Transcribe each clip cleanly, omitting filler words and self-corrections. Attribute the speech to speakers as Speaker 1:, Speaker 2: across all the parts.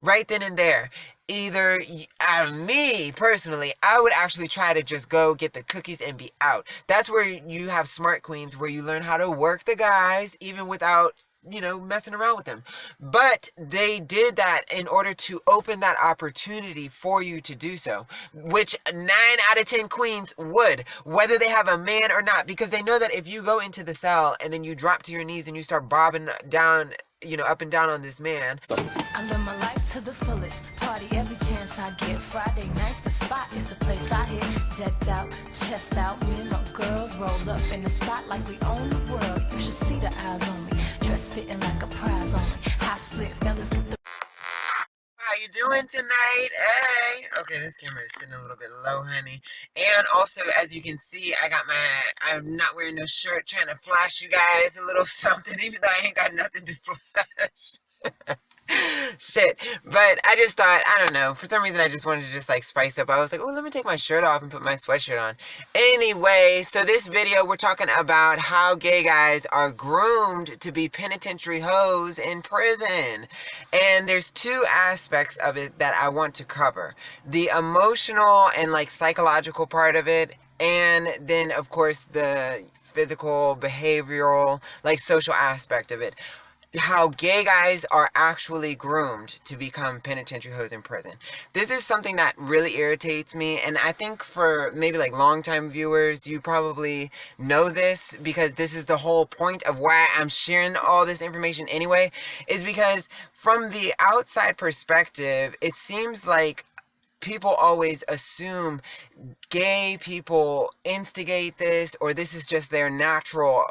Speaker 1: right then and there. Either me personally, I would actually try to just go get the cookies and be out. That's where you have smart queens, where you learn how to work the guys even without messing around with them. But they did that in order to open that opportunity for you to do so, which 9 out of 10 queens would, whether they have a man or not, because they know that if you go into the cell and then you drop to your knees and you start bobbing down, up and down on this man.
Speaker 2: I live my life to the fullest. Party every chance I get. Friday nights, the spot is the place I hit. Decked out, chest out. Me and my girls roll up in the spot like we own the world. You should see the eyes on me. Dress fitting like a prize on me. High split, fellas get the.
Speaker 1: How you doing tonight? Hey. Okay, this camera is sitting a little bit low, honey. And also, as you can see, I'm not wearing no shirt, trying to flash you guys a little something, even though I ain't got nothing to flash. Shit. But I just thought, I don't know, for some reason I just wanted to just like spice up. I was like, oh, let me take my shirt off and put my sweatshirt on. Anyway, so this video we're talking about how gay guys are groomed to be penitentiary hoes in prison. And there's two aspects of it that I want to cover. The emotional and like psychological part of it, and then of course the physical, behavioral, like social aspect of it. How gay guys are actually groomed to become penitentiary hoes in prison. This is something that really irritates me, and I think for maybe like longtime viewers, you probably know this, because this is the whole point of why I'm sharing all this information anyway, is because from the outside perspective, it seems like people always assume gay people instigate this, or this is just their natural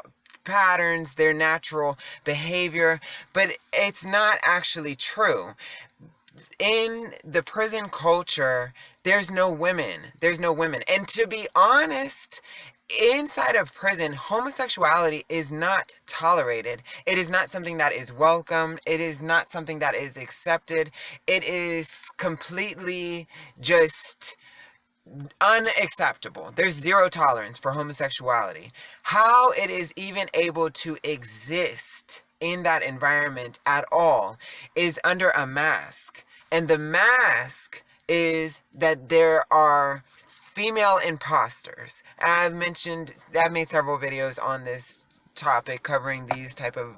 Speaker 1: patterns, their natural behavior, but it's not actually true. In the prison culture, there's no women. There's no women. And to be honest, inside of prison, homosexuality is not tolerated. It is not something that is welcomed. It is not something that is accepted. It is completely just unacceptable. There's zero tolerance for homosexuality. How it is even able to exist in that environment at all is under a mask. And the mask is that there are female imposters. I've made several videos on this topic covering these type of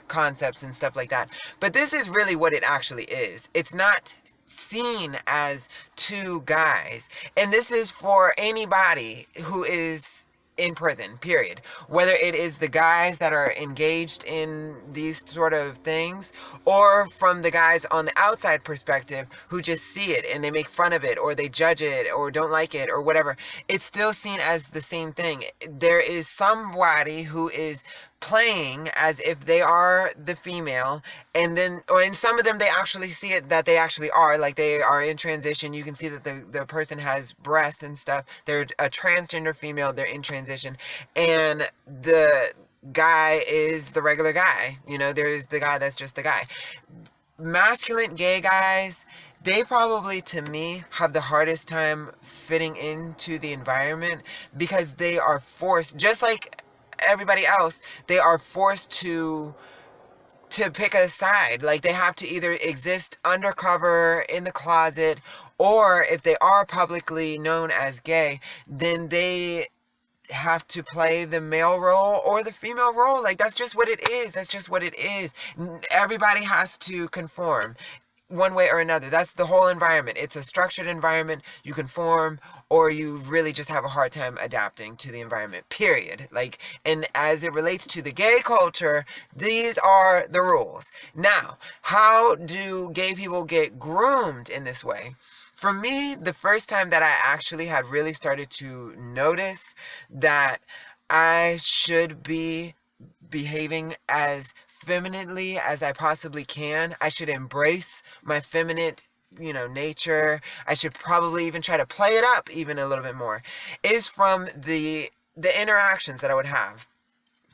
Speaker 1: concepts and stuff like that, but this is really what it actually is. It's not seen as two guys, and this is for anybody who is in prison, period. Whether it is the guys that are engaged in these sort of things, or from the guys on the outside perspective who just see it and they make fun of it, or they judge it, or don't like it, or whatever, it's still seen as the same thing. There is somebody who is playing as if they are the female, and then, or in some of them, they actually see it that they actually are, like they are in transition. You can see that the person has breasts and stuff. They're a transgender female, they're in transition, and the guy is the regular guy. There's the guy that's just the guy. Masculine gay guys, they probably, to me, have the hardest time fitting into the environment, because they are forced, just like everybody else, they are forced to pick a side. Like, they have to either exist undercover in the closet, or if they are publicly known as gay, then they have to play the male role or the female role. Like, that's just what it is. That's just what it is. Everybody has to conform one way or another. That's the whole environment. It's a structured environment. You conform, or you really just have a hard time adapting to the environment, period. Like, and as it relates to the gay culture, these are the rules. Now, how do gay people get groomed in this way? For me, the first time that I actually had really started to notice that I should be behaving as femininely as I possibly can, I should embrace my feminine, nature. I should probably even try to play it up even a little bit more, is from the interactions that I would have,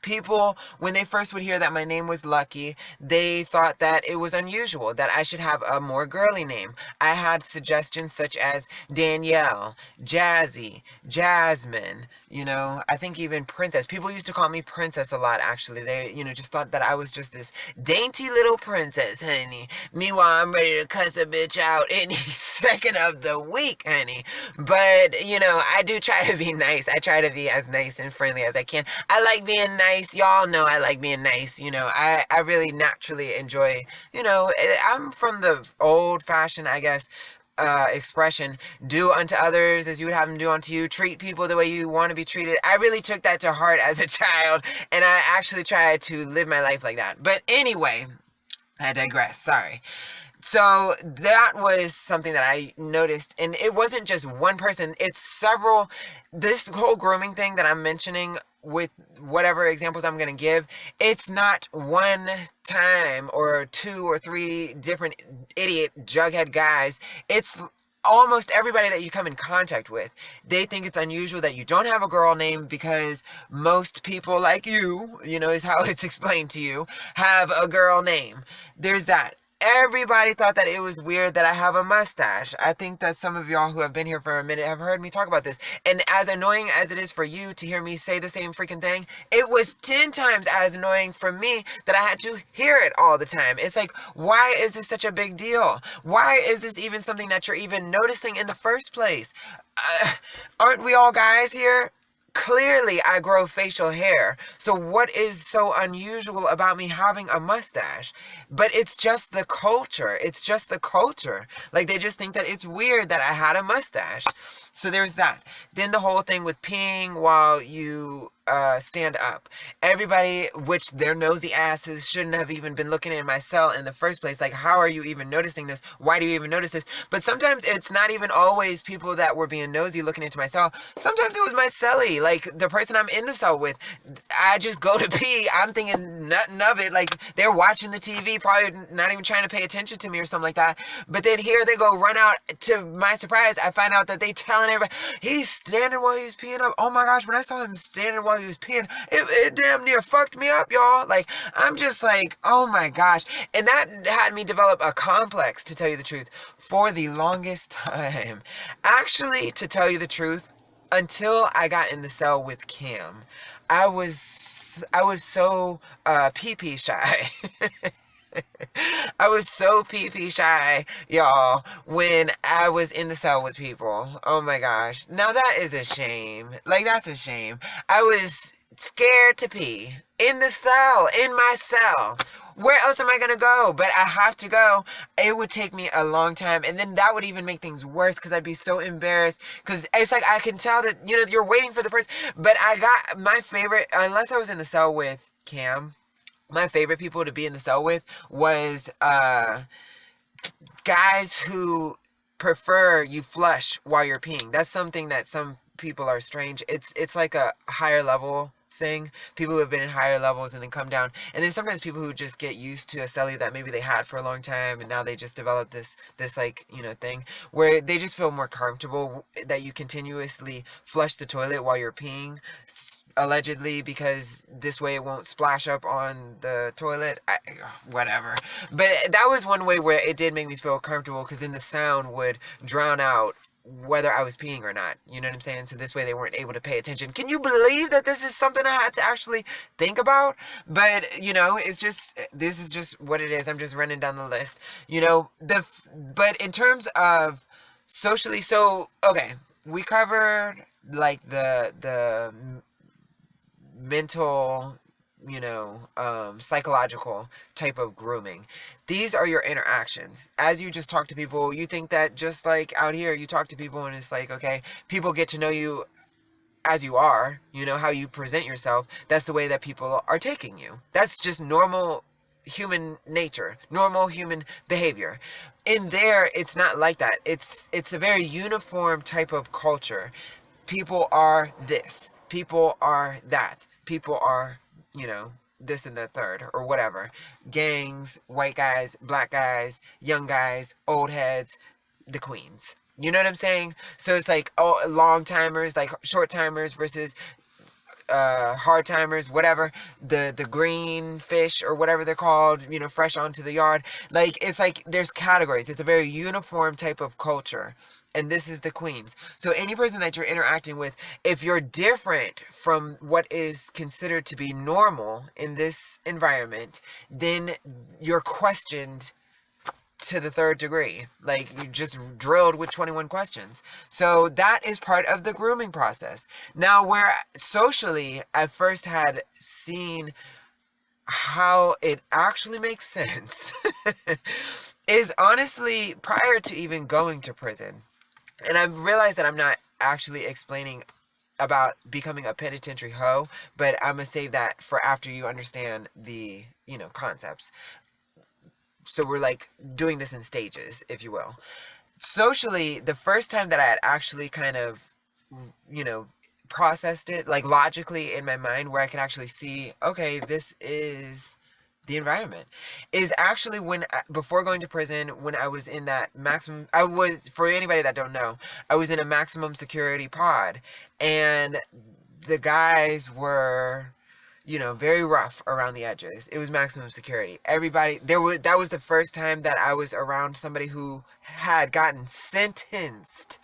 Speaker 1: People, when they first would hear that my name was Lucky, they thought that it was unusual, that I should have a more girly name. I had suggestions such as Danielle, Jazzy, Jasmine, I think even Princess. People used to call me Princess a lot, actually. They, just thought that I was just this dainty little princess, honey. Meanwhile, I'm ready to cuss a bitch out any second of the week, honey. But, I do try to be nice. I try to be as nice and friendly as I can. I like being nice. Y'all know I like being nice. I really naturally enjoy, I'm from the old fashioned, I guess, expression, do unto others as you would have them do unto you, treat people the way you want to be treated. I really took that to heart as a child, and I actually tried to live my life like that. But anyway, I digress. Sorry. So that was something that I noticed, and it wasn't just one person, it's several. This whole grooming thing that I'm mentioning with whatever examples I'm going to give, it's not one time or two or three different idiot jughead guys. It's almost everybody that you come in contact with. They think it's unusual that you don't have a girl name because most people like you, is how it's explained to you, have a girl name. There's that. Everybody thought that it was weird that I have a mustache. I think that some of y'all who have been here for a minute have heard me talk about this. And as annoying as it is for you to hear me say the same freaking thing, it was 10 times as annoying for me that I had to hear it all the time. It's like, why is this such a big deal? Why is this even something that you're even noticing in the first place? Aren't we all guys here? Clearly, I grow facial hair. So what is so unusual about me having a mustache? But it's just the culture. It's just the culture. Like, they just think that it's weird that I had a mustache. So there's that. Then the whole thing with peeing while you stand up. Everybody, which their nosy asses shouldn't have even been looking in my cell in the first place. Like, how are you even noticing this? Why do you even notice this? But sometimes it's not even always people that were being nosy looking into my cell. Sometimes it was my cellie, like the person I'm in the cell with. I just go to pee. I'm thinking nothing of it. Like, they're watching the TV, probably not even trying to pay attention to me or something like that. But then here they go run out. To my surprise, I find out that they telling everybody, he's standing while he's peeing up. Oh my gosh, when I saw him standing while he was peeing, it damn near fucked me up, y'all. Like, I'm just like, oh my gosh. And that had me develop a complex, to tell you the truth, for the longest time. Actually, to tell you the truth, until I got in the cell with Cam, I was so pee-pee shy. I was so pee-pee shy, y'all, when I was in the cell with people. Oh my gosh. Now that is a shame. Like, that's a shame. I was scared to pee in the cell, in my cell. Where else am I going to go? But I have to go. It would take me a long time. And then that would even make things worse because I'd be so embarrassed. Because it's like, I can tell that, you're waiting for the person. But I got my favorite, unless I was in the cell with Cam, my favorite people to be in the cell with was guys who prefer you flush while you're peeing. That's something that some people are strange. It's like a higher level thing. People who have been in higher levels and then come down. And then sometimes people who just get used to a cellie that maybe they had for a long time and now they just develop this like, thing where they just feel more comfortable that you continuously flush the toilet while you're peeing, allegedly, because this way it won't splash up on the toilet. Whatever. But that was one way where it did make me feel comfortable, because then the sound would drown out whether I was peeing or not. You know what I'm saying? So this way they weren't able to pay attention. Can you believe that this is something I had to actually think about? But, this is just what it is. I'm just running down the list. But in terms of socially, so, okay, we covered, like, the mental, psychological type of grooming. These are your interactions. As you just talk to people, you think that just like out here, you talk to people and it's like, okay, people get to know you as you are, how you present yourself. That's the way that people are taking you. That's just normal human nature, normal human behavior. In there, it's not like that. It's a very uniform type of culture. People are this. People are that. People are, this and the third, or whatever. Gangs, white guys, black guys, young guys, old heads, the queens. You know what I'm saying? So it's like, long timers, like short timers versus hard timers, whatever, the green fish or whatever they're called, fresh onto the yard. Like, it's like there's categories. It's a very uniform type of culture. And this is the queens. So any person that you're interacting with, if you're different from what is considered to be normal in this environment, then you're questioned to the third degree. Like, you just drilled with 21 questions. So that is part of the grooming process. Now, where socially I first had seen how it actually makes sense is honestly prior to even going to prison. And I realized that I'm not actually explaining about becoming a penitentiary hoe, but I'm gonna save that for after you understand the, concepts. So we're like doing this in stages, if you will. Socially, the first time that I had actually kind of, processed it, like logically in my mind, where I can actually see, okay, this is the environment, is actually before going to prison, when I was in that for anybody that don't know, I was in a maximum security pod, and the guys were, very rough around the edges. It was maximum security. That was the first time that I was around somebody who had gotten sentenced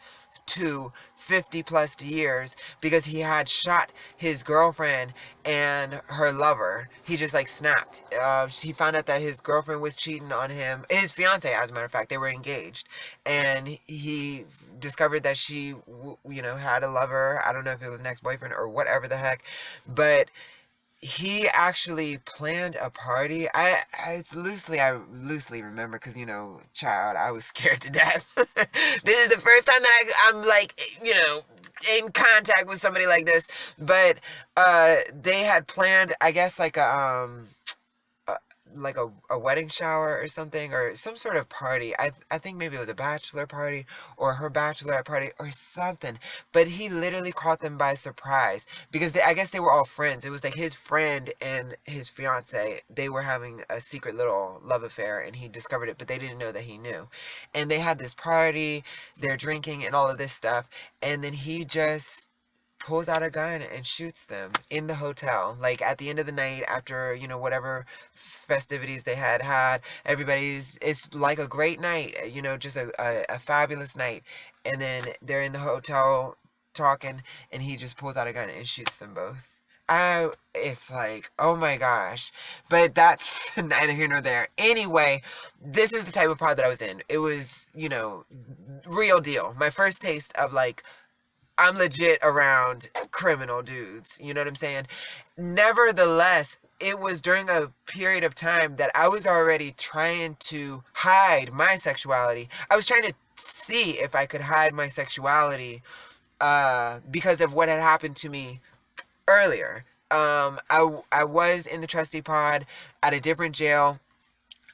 Speaker 1: to 50 plus years because he had shot his girlfriend and her lover. He just like snapped. He found out that his girlfriend was cheating on him. His fiance, as a matter of fact, they were engaged. And he discovered that she, had a lover. I don't know if it was an ex-boyfriend or whatever the heck. But he actually planned a party. I loosely remember because, child, I was scared to death. This is the first time that I'm like, in contact with somebody like this. But they had planned, I guess, like a wedding shower or something, or some sort of party. I think maybe it was a bachelor party or her bachelorette party or something. But he literally caught them by surprise because I guess they were all friends. It was like his friend and his fiance. They were having a secret little love affair, and he discovered it, but they didn't know that he knew. And they had this party, they're drinking and all of this stuff, and then he just pulls out a gun and shoots them in the hotel, like at the end of the night after, whatever festivities they had. It's like a great night, just a fabulous night. And then they're in the hotel talking, and he just pulls out a gun and shoots them both. It's like, oh my gosh. But that's neither here nor there. Anyway, this is the type of pod that I was in. It was, real deal. My first taste of like, I'm legit around criminal dudes. You know what I'm saying? Nevertheless, it was during a period of time that I was already trying to hide my sexuality. I was trying to see if I could hide my sexuality because of what had happened to me earlier. I was in the trustee pod at a different jail.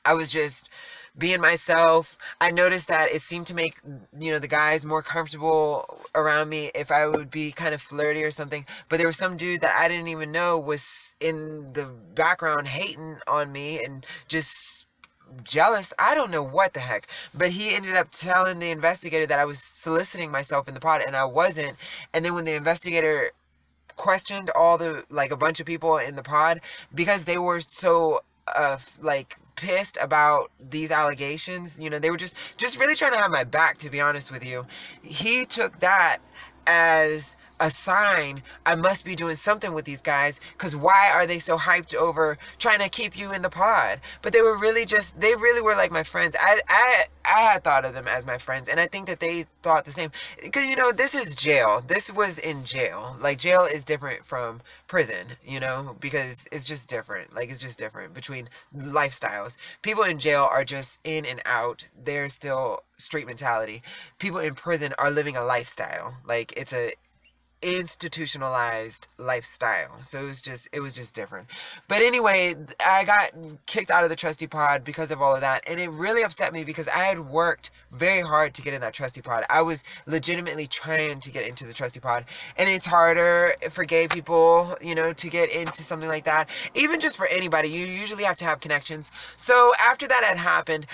Speaker 1: I was just being myself. I noticed that it seemed to make, the guys more comfortable around me if I would be kind of flirty or something. But there was some dude that I didn't even know was in the background hating on me and just jealous. I don't know what the heck. But he ended up telling the investigator that I was soliciting myself in the pod, and I wasn't. And then when the investigator questioned a bunch of people in the pod, because they were so pissed about these allegations, they were just really trying to have my back, to be honest with you. He took that as a sign I must be doing something with these guys, because why are they so hyped over trying to keep you in the pod? But they really were like my friends. I had thought of them as my friends, and I think that they thought the same, because this is jail. This was in jail. Like, jail is different from prison, because it's just different. Like, it's just different between lifestyles. People in jail are just in and out. They're still street mentality. People in prison are living a lifestyle. Like, it's a institutionalized lifestyle. So it was just different. But anyway, I got kicked out of the trustee pod because of all of that, and it really upset me because I had worked very hard to get in that trustee pod. I was legitimately trying to get into the trustee pod, and it's harder for gay people, to get into something like that. Even just for anybody, you usually have to have connections. So after that had happened,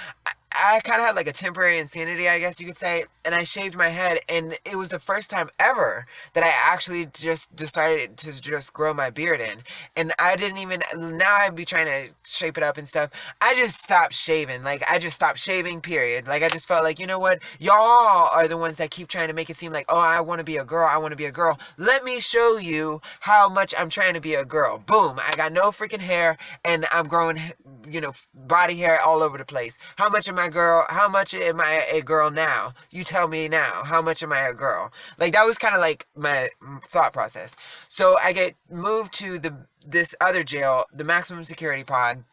Speaker 1: I kind of had like a temporary insanity, I guess you could say, and I shaved my head, and it was the first time ever that I actually just decided to just grow my beard in. And I didn't even, now I'd be trying to shape it up and stuff. I just stopped shaving. Like, I just stopped shaving, period. Like, I just felt like, you know what? Y'all are the ones that keep trying to make it seem like, oh, I want to be a girl. I want to be a girl. Let me show you how much I'm trying to be a girl. Boom. I got no freaking hair, and I'm growing, you know, body hair all over the place. How much am I girl? How much am I a girl now? You tell me now. How much am I a girl? Like, that was kind of like my thought process. So I get moved to this other jail, the maximum security pod,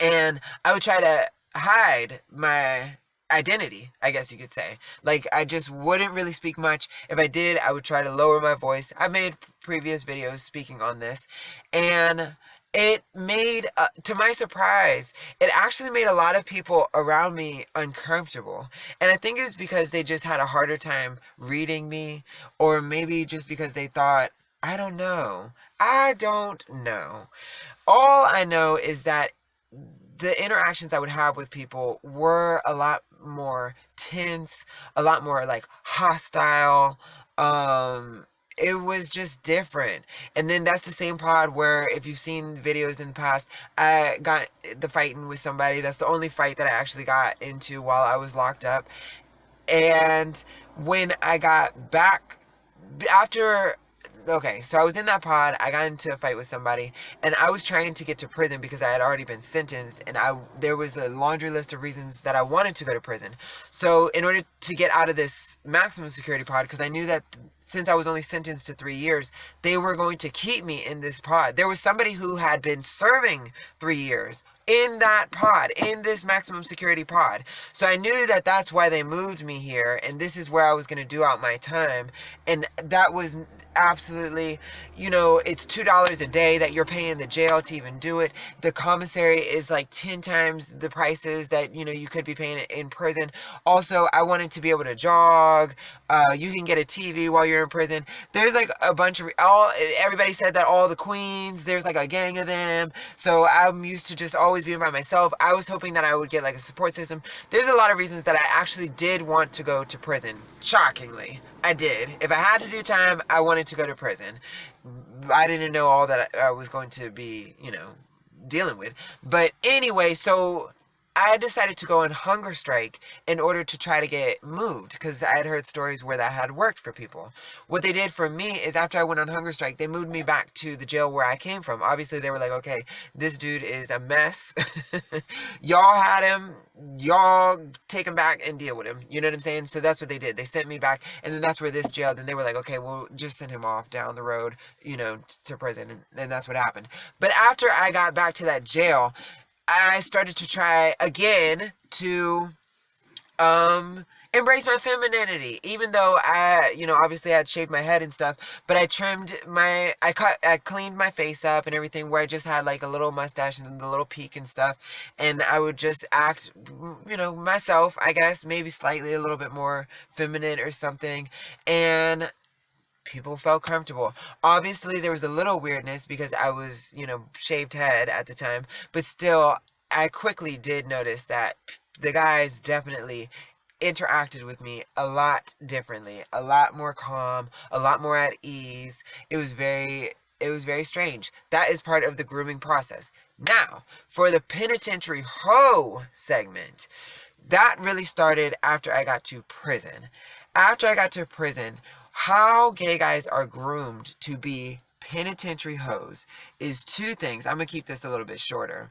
Speaker 1: and I would try to hide my identity, I guess you could say. Like, I just wouldn't really speak much. If I did, I would try to lower my voice. I've made previous videos speaking on this, and it made, to my surprise, it actually made a lot of people around me uncomfortable. And I think it's because they just had a harder time reading me, or maybe just because they thought, I don't know. I don't know. All I know is that the interactions I would have with people were a lot more tense, a lot more like hostile. It was just different. And then that's the same pod where, if you've seen videos in the past, I got the fighting with somebody. That's the only fight that I actually got into while I was locked up. And when I got back after, okay, so I was in that pod, I got into a fight with somebody, and I was trying to get to prison because I had already been sentenced, and there was a laundry list of reasons that I wanted to go to prison. So in order to get out of this maximum security pod, because I knew that since I was only sentenced to 3 years, they were going to keep me in this pod. There was somebody who had been serving 3 years in that pod, in this maximum security pod. So I knew that that's why they moved me here, and this is where I was going to do out my time. And that was absolutely, you know, it's $2 a day that you're paying the jail to even do it. The commissary is like 10 times the prices that, you know, you could be paying in prison. Also, I wanted to be able to jog. You can get a TV while you're in prison. There's like a bunch of, everybody said that all the queens, there's like a gang of them. So I'm used to just always being by myself. I was hoping that I would get like a support system. There's a lot of reasons that I actually did want to go to prison. Shockingly, I did. If I had to do time, I wanted to go to prison. I didn't know all that I was going to be, you know, dealing with. But anyway, so I decided to go on hunger strike in order to try to get moved, because I had heard stories where that had worked for people. What they did for me is, after I went on hunger strike, they moved me back to the jail where I came from. Obviously, they were like, okay, this dude is a mess. Y'all had him. Y'all take him back and deal with him. You know what I'm saying? So that's what they did. They sent me back, and then that's where this jail, then they were like, okay, we'll just send him off down the road, you know, to prison. And that's what happened. But after I got back to that jail, I started to try again to embrace my femininity, even though I, you know, obviously I had shaved my head and stuff, but I cleaned my face up and everything, where I just had like a little mustache and the little peak and stuff, and I would just act, you know, myself, I guess, maybe slightly a little bit more feminine or something, and people felt comfortable. Obviously, there was a little weirdness because I was, you know, shaved head at the time, but still, I quickly did notice that the guys definitely interacted with me a lot differently, a lot more calm, a lot more at ease. It was very strange. That is part of the grooming process. Now, for the penitentiary hoe segment, that really started after I got to prison. After I got to prison, how gay guys are groomed to be penitentiary hoes is two things. I'm going to keep this a little bit shorter.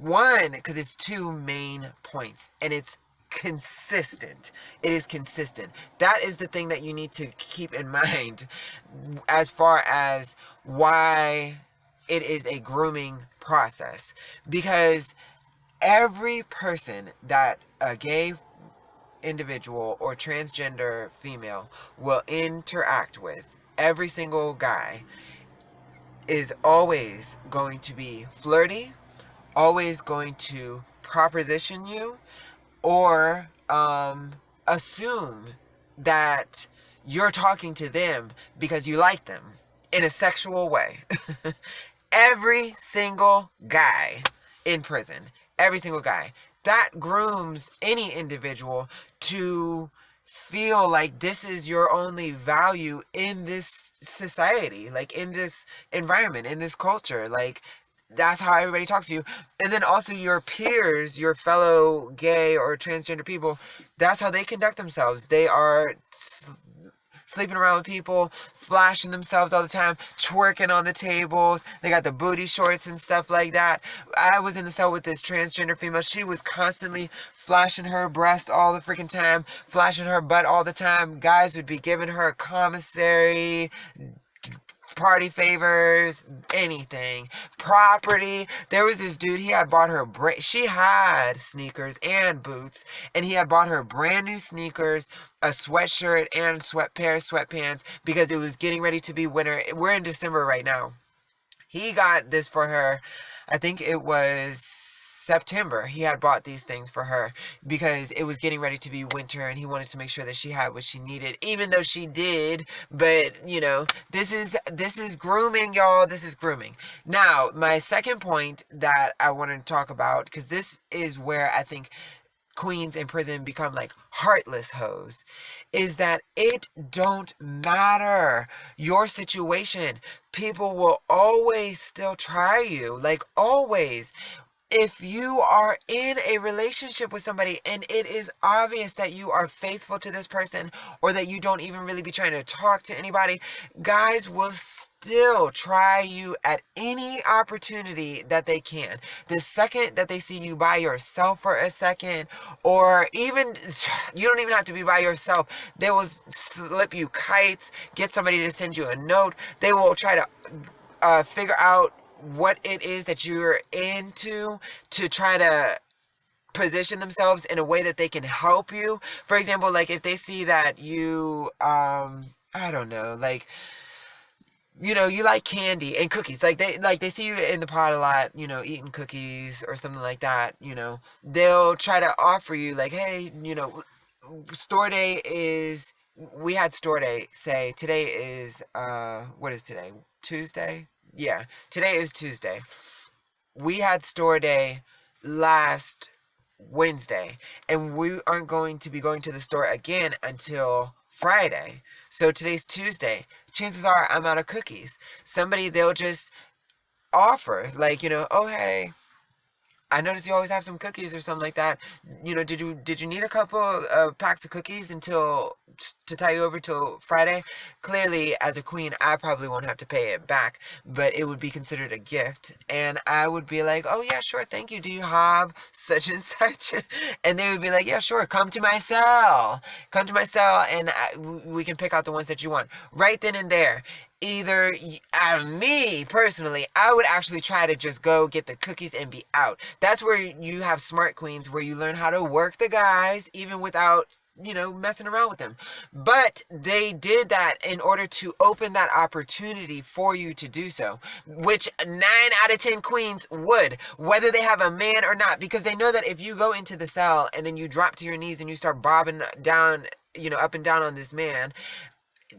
Speaker 1: One, because it's two main points, and it's consistent. It is consistent. That is the thing that you need to keep in mind as far as why it is a grooming process. Because every person that a gay individual or transgender female will interact with, every single guy, is always going to be flirty, always going to proposition you, or assume that you're talking to them because you like them in a sexual way. Every single guy in prison, every single guy, that grooms any individual to feel like this is your only value in this society, like in this environment, in this culture. Like, that's how everybody talks to you. And then also your peers, your fellow gay or transgender people, that's how they conduct themselves. They are sleeping around with people, flashing themselves all the time, twerking on the tables. They got the booty shorts and stuff like that. I was in the cell with this transgender female. She was constantly flashing her breast all the freaking time, flashing her butt all the time. Guys would be giving her commissary, party favors, anything, property. There was this dude, he had bought her she had sneakers and boots, and he had bought her brand new sneakers, a sweatshirt, and pair of sweatpants, because it was getting ready to be winter. We're in December right now. He got this for her, I think it was September. He had bought these things for her because it was getting ready to be winter, and he wanted to make sure that she had what she needed, even though she did. But this is grooming, y'all. This is grooming. Now, my second point that I want to talk about, because this is where I think queens in prison become like heartless hoes, is that it don't matter your situation. People will always still try you, like always. If you are in a relationship with somebody and it is obvious that you are faithful to this person, or that you don't even really be trying to talk to anybody, guys will still try you at any opportunity that they can. The second that they see you by yourself for a second, or even, you don't even have to be by yourself, they will slip you kites, get somebody to send you a note. They will try to figure out what it is that you're into, to try to position themselves in a way that they can help you. For example, like if they see that you, I don't know, like, you like candy and cookies, like they see you in the pod a lot, eating cookies or something like that, they'll try to offer you like, hey, store day is, we had store day, say today is, what is today? Tuesday? Yeah, today is Tuesday. We had store day last Wednesday, and we aren't going to be going to the store again until Friday. So today's Tuesday. Chances are I'm out of cookies. They'll just offer, like, oh, hey, I noticed you always have some cookies or something like that. Did you need a couple of packs of cookies to tie you over till Friday? Clearly, as a queen, I probably won't have to pay it back, but it would be considered a gift. And I would be like, oh yeah, sure, thank you. Do you have such and such? And they would be like, yeah, sure, come to my cell, and we can pick out the ones that you want right then and there. Either, me personally, I would actually try to just go get the cookies and be out. That's where you have smart queens, where you learn how to work the guys even without messing around with them. But they did that in order to open that opportunity for you to do so, which 9 out of 10 queens would, whether they have a man or not, because they know that if you go into the cell and then you drop to your knees and you start bobbing down, up and down on this man,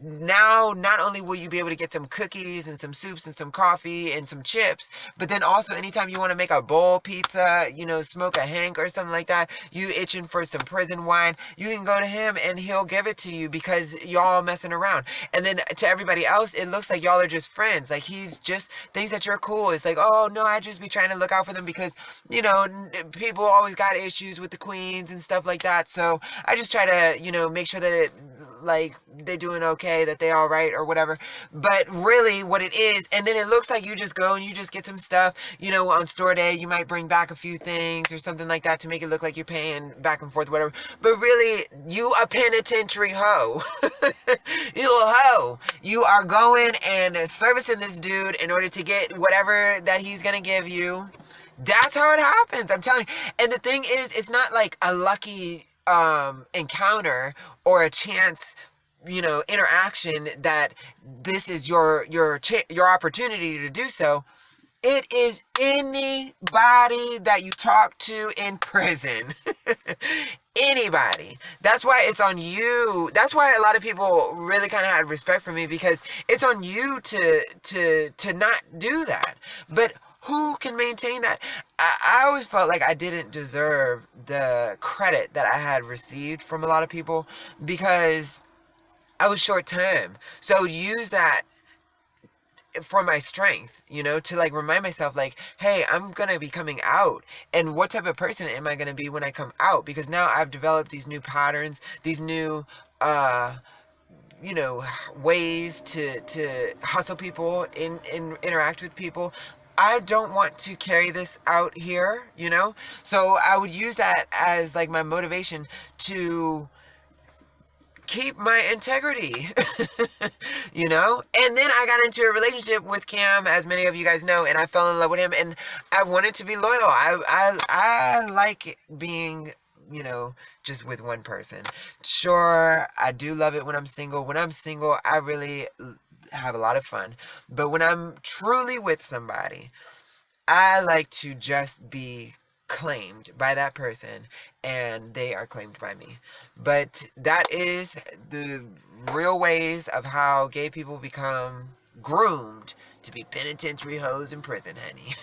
Speaker 1: now not only will you be able to get some cookies and some soups and some coffee and some chips, but then also anytime you want to make a bowl pizza, smoke a hank or something like that, you itching for some prison wine, you can go to him and he'll give it to you because y'all messing around. And then to everybody else, it looks like y'all are just friends. Like he's just thinks that you're cool. It's like, oh no, I just be trying to look out for them because, people always got issues with the queens and stuff like that. So I just try to, make sure that like they're doing okay, that they all right or whatever. But really what it is, and then it looks like you just go and you just get some stuff, on store day, you might bring back a few things or something like that to make it look like you're paying back and forth, whatever. But really, you a penitentiary hoe. You a hoe. You are going and servicing this dude in order to get whatever that he's gonna give you. That's how it happens, I'm telling you. And the thing is, it's not like a lucky encounter or a chance interaction that this is your opportunity to do so. It is anybody that you talk to in prison. Anybody. That's why it's on you. That's why a lot of people really kind of had respect for me, because it's on you to not do that. But Who can maintain that? I always felt like I didn't deserve the credit that I had received from a lot of people because I was short term. So I would use that for my strength, to like remind myself like, hey, I'm going to be coming out, and what type of person am I going to be when I come out? Because now I've developed these new patterns, these new ways to hustle people, in interact with people. I don't want to carry this out here, so I would use that as like my motivation to keep my integrity. And then I got into a relationship with Cam, as many of you guys know, and I fell in love with him, and I wanted to be loyal. I like being, just with one person. Sure, I do love it when I'm single. When I'm single, I really have a lot of fun. But when I'm truly with somebody, I like to just be claimed by that person, and they are claimed by me. But that is the real ways of how gay people become groomed to be penitentiary hoes in prison, honey.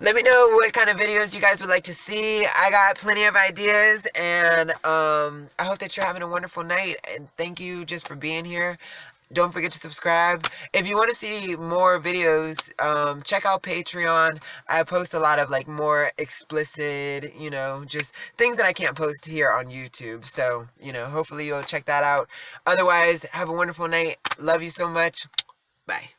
Speaker 1: Let me know what kind of videos you guys would like to see. I got plenty of ideas, and I hope that you're having a wonderful night, and thank you just for being here. Don't forget to subscribe. If you want to see more videos, check out Patreon. I post a lot of like more explicit, just things that I can't post here on YouTube. So, hopefully you'll check that out. Otherwise, have a wonderful night. Love you so much. Bye.